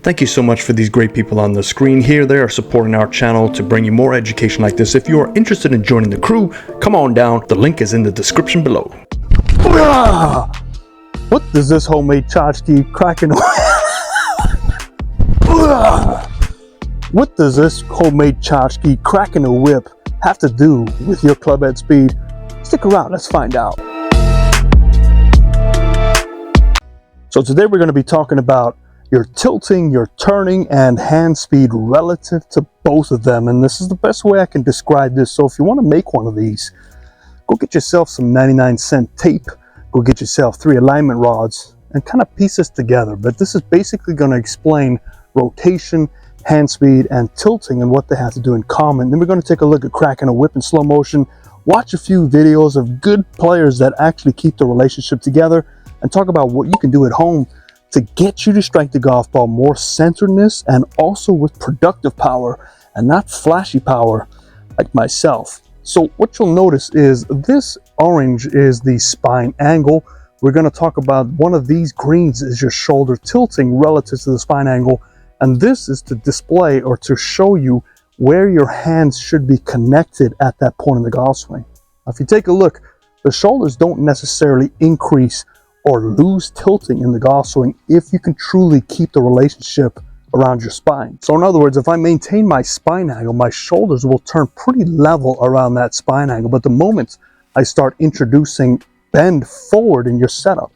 Thank you so much for these great people on the screen here. They are supporting our channel to bring you more education like this. If you are interested in joining the crew, come on down. The link is in the description below. What does this homemade tchotchke cracking? What does this homemade tchotchke cracking a whip have to do with your clubhead speed? Stick around, let's find out. So today we're going to be talking about your tilting, your turning, and hand speed relative to both of them. And this is the best way I can describe this. So if you want to make one of these, go get yourself some 99-cent tape, go get yourself 3 alignment rods, and kind of piece this together. But this is basically going to explain rotation, hand speed, and tilting and what they have to do in common. Then we're going to take a look at cracking a whip in slow motion, watch a few videos of good players that actually keep the relationship together, and talk about what you can do at home to get you to strike the golf ball more centeredness and also with productive power and not flashy power like myself. So what you'll notice is this orange is the spine angle. We're going to talk about one of these greens is your shoulder tilting relative to the spine angle, and this is to display or to show you where your hands should be connected at that point in the golf swing. Now, if you take a look, the shoulders don't necessarily increase or lose tilting in the golf swing if you can truly keep the relationship around your spine. So in other words, if I maintain my spine angle, my shoulders will turn pretty level around that spine angle. But the moment I start introducing bend forward in your setup,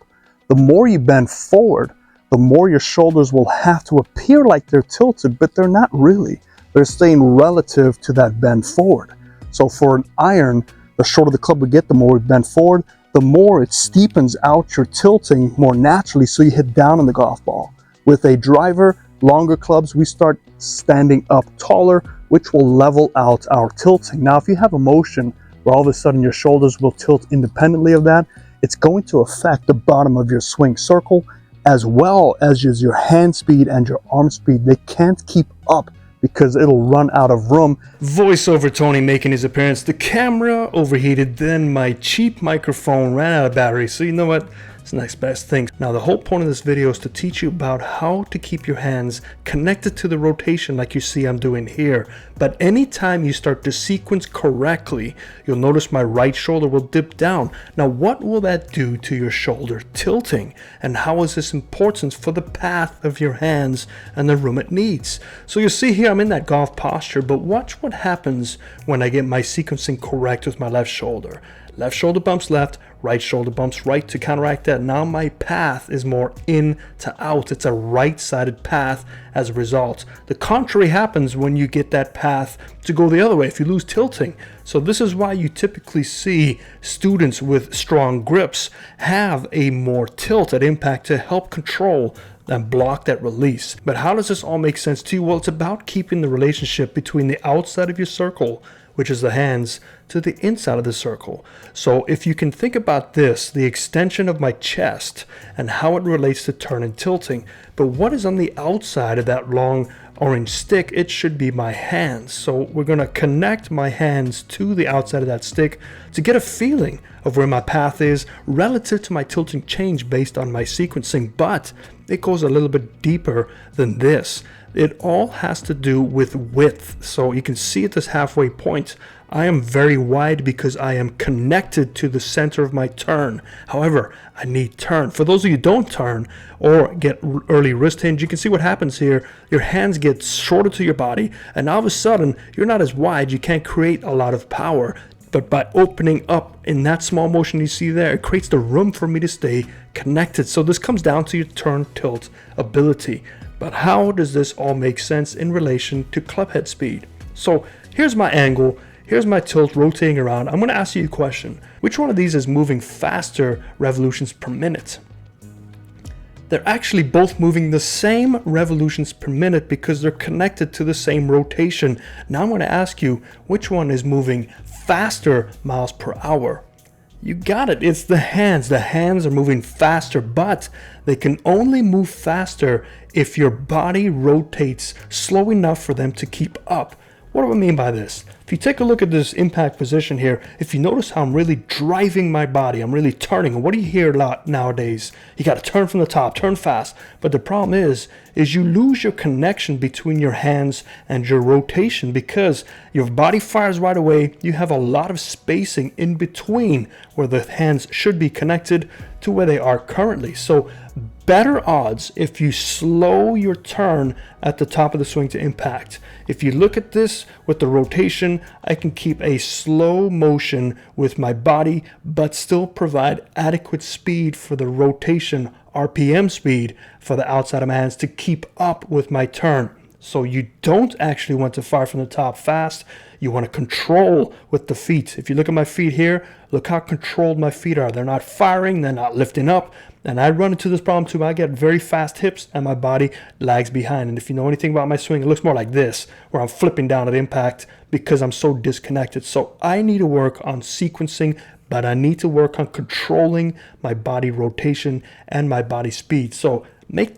the more you bend forward, the more your shoulders will have to appear like they're tilted, but they're not really. They're staying relative to that bend forward. So for an iron, the shorter the club we get, the more we bend forward, the more it steepens out your tilting more naturally, so you hit down on the golf ball. With a driver, longer clubs, we start standing up taller, which will level out our tilting. Now, if you have a motion where all of a sudden your shoulders will tilt independently of that, it's going to affect the bottom of your swing circle as well as your hand speed and your arm speed. They can't keep up because it'll run out of room. Voiceover Tony making his appearance. The camera overheated, then my cheap microphone ran out of battery. So you know what? It's the next best thing. Now the whole point of this video is to teach you about how to keep your hands connected to the rotation like you see I'm doing here. But anytime you start to sequence correctly, you'll notice my right shoulder will dip down. Now what will that do to your shoulder tilting? And how is this important for the path of your hands and the room it needs? So you'll see here I'm in that golf posture, but watch what happens when I get my sequencing correct with my left shoulder. Left shoulder bumps left, right shoulder bumps right to counteract that. Now my path is more in to out. It's a right-sided path as a result. The contrary happens when you get that path to go the other way, if you lose tilting. So this is why you typically see students with strong grips have a more tilt at impact to help control and block that release. But how does this all make sense to you? Well, it's about keeping the relationship between the outside of your circle, which is the hands, to the inside of the circle. So if you can think about this, the extension of my chest and how it relates to turn and tilting, but what is on the outside of that long orange stick? It should be my hands. So we're going to connect my hands to the outside of that stick to get a feeling of where my path is relative to my tilting change based on my sequencing. But it goes a little bit deeper than this. It all has to do with width. So you can see at this halfway point, I am very wide because I am connected to the center of my turn. However, I need turn. For those of you who don't turn or get early wrist hinge, you can see what happens here. Your hands get shorter to your body, and all of a sudden, you're not as wide. You can't create a lot of power. But by opening up in that small motion you see there, it creates the room for me to stay connected. So this comes down to your turn tilt ability. But how does this all make sense in relation to clubhead speed? So here's my angle. Here's my tilt rotating around. I'm going to ask you a question. Which one of these is moving faster revolutions per minute? They're actually both moving the same revolutions per minute because they're connected to the same rotation. Now I'm going to ask you, which one is moving faster miles per hour? You got it. It's the hands. The hands are moving faster, but they can only move faster if your body rotates slow enough for them to keep up What do I mean by this? If you take a look at this impact position here, if you notice how I'm really driving my body, I'm really turning. And what do you hear a lot nowadays? You got to turn from the top, turn fast. But the problem is you lose your connection between your hands and your rotation because your body fires right away. You have a lot of spacing in between where the hands should be connected to where they are currently. So better odds if you slow your turn at the top of the swing to impact. If you look at this with the rotation, I can keep a slow motion with my body, but still provide adequate speed for the rotation, RPM speed for the outside of my hands to keep up with my turn. So you don't actually want to fire from the top fast. You want to control with the feet. If you look at my feet here, look how controlled my feet are. They're not firing, they're not lifting up. And I run into this problem too. I get very fast hips and my body lags behind. And if you know anything about my swing, it looks more like this, where I'm flipping down at impact because I'm so disconnected. So I need to work on sequencing, but I need to work on controlling my body rotation and my body speed. So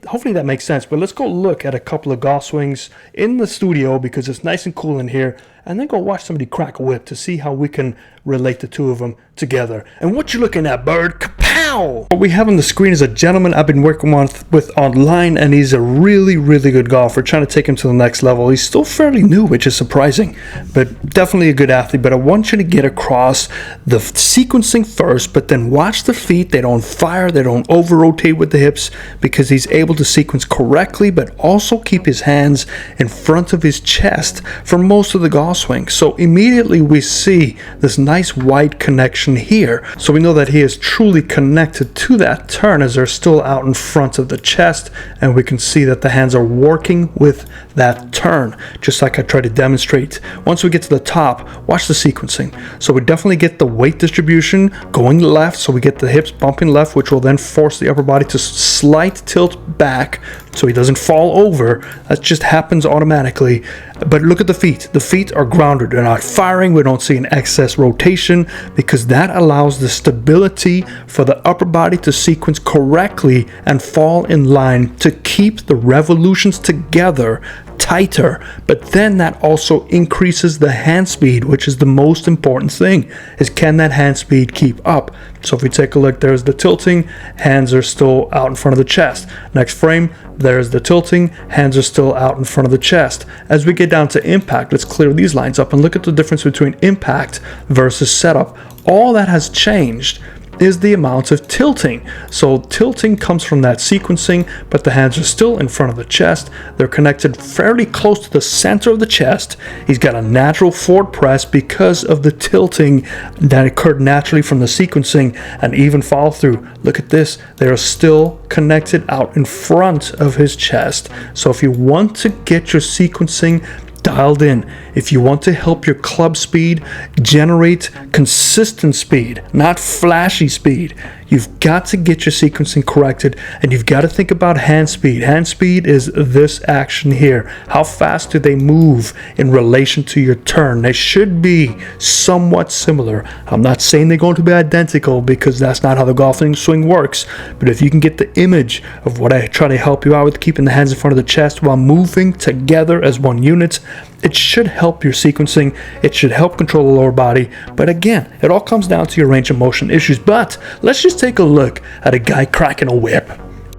hopefully that makes sense. But let's go look at a couple of golf swings in the studio because it's nice and cool in here, and then go watch somebody crack a whip to see how we can relate the two of them together. And what you looking at, bird? Kapow! What we have on the screen is a gentleman I've been working with online, and he's a really, really good golfer, trying to take him to the next level. He's still fairly new, which is surprising, but definitely a good athlete. But I want you to get across the sequencing first, but then watch the feet. They don't fire, they don't over-rotate with the hips, because he's able to sequence correctly, but also keep his hands in front of his chest for most of the golf swing. So immediately we see this nice wide connection here. So we know that he is truly connected to that turn as they're still out in front of the chest, and we can see that the hands are working with that turn, just like I tried to demonstrate. Once we get to the top, watch the sequencing. So we definitely get the weight distribution going left, so we get the hips bumping left, which will then force the upper body to slight tilt back so he doesn't fall over. That just happens automatically. But look at the feet. The feet are grounded. They're not firing. We don't see an excess rotation because that allows the stability for the upper body to sequence correctly and fall in line to keep the revolutions together tighter. But then that also increases the hand speed, which is the most important thing, is can that hand speed keep up? So if we take a look, there's the tilting, hands are still out in front of the chest. Next frame, there's the tilting, hands are still out in front of the chest. As we get down to impact, let's clear these lines up and look at the difference between impact versus setup. All that has changed is the amount of tilting. So tilting comes from that sequencing, but the hands are still in front of the chest. They're connected fairly close to the center of the chest. He's got a natural forward press because of the tilting that occurred naturally from the sequencing and even follow through. Look at this. They are still connected out in front of his chest. So if you want to get your sequencing dialed in, if you want to help your club speed generate consistent speed, not flashy speed, you've got to get your sequencing corrected, and you've got to think about hand speed. Hand speed is this action here. How fast do they move in relation to your turn? They should be somewhat similar. I'm not saying they're going to be identical because that's not how the golfing swing works, but if you can get the image of what I try to help you out with, keeping the hands in front of the chest while moving together as one unit, it should help your sequencing. It should help control the lower body. But again, it all comes down to your range of motion issues. But let's just take a look at a guy cracking a whip.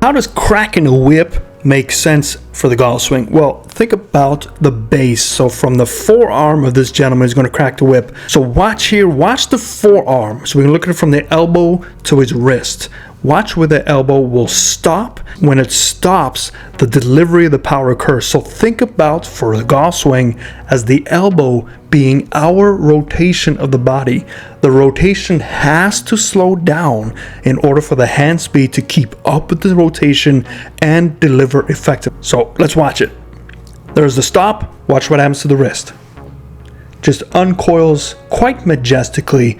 How does cracking a whip make sense for the golf swing? Well, think about the base. So from the forearm of this gentleman is going to crack the whip. So watch here, watch the forearm. So we can look at it from the elbow to his wrist. Watch where the elbow will stop. When it stops, the delivery of the power occurs. So think about, for the golf swing, as the elbow being our rotation of the body. The rotation has to slow down in order for the hand speed to keep up with the rotation and deliver effectively. So let's watch it. There's the stop. Watch what happens to the wrist. Just uncoils quite majestically,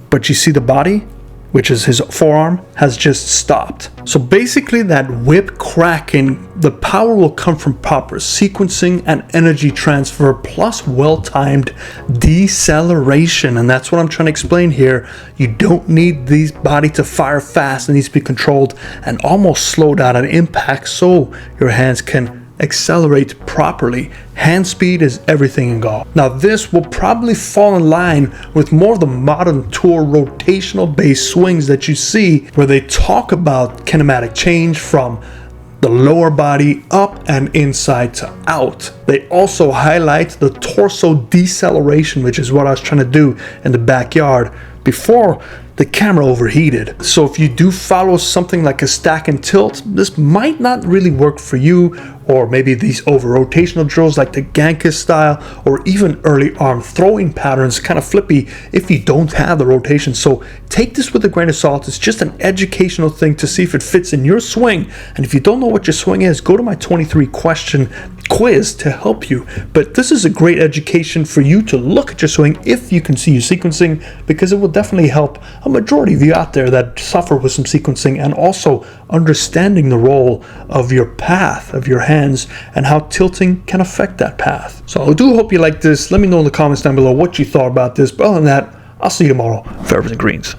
but you see the body, which is his forearm, has just stopped. So basically that whip cracking, the power will come from proper sequencing and energy transfer plus well-timed deceleration. And that's what I'm trying to explain here. You don't need the body to fire fast. It needs to be controlled and almost slow down at impact so your hands can accelerate properly. Hand speed is everything in golf. Now this will probably fall in line with more of the modern tour rotational based swings that you see, where they talk about kinematic change from the lower body up and inside to out. They also highlight the torso deceleration, which is what I was trying to do in the backyard before the camera overheated. So if you do follow something like a stack and tilt, this might not really work for you, or maybe these over rotational drills like the Genghis style, or even early arm throwing patterns, kind of flippy if you don't have the rotation. So take this with a grain of salt. It's just an educational thing to see if it fits in your swing. And if you don't know what your swing is, go to my 23 question quiz to help you. But this is a great education for you to look at your swing if you can see your sequencing, because it will definitely help a majority of you out there that suffer with some sequencing, and also understanding the role of your path, of your hands, and how tilting can affect that path. So I do hope you like this. Let me know in the comments down below what you thought about this. But other than that, I'll see you tomorrow for Everything Greens.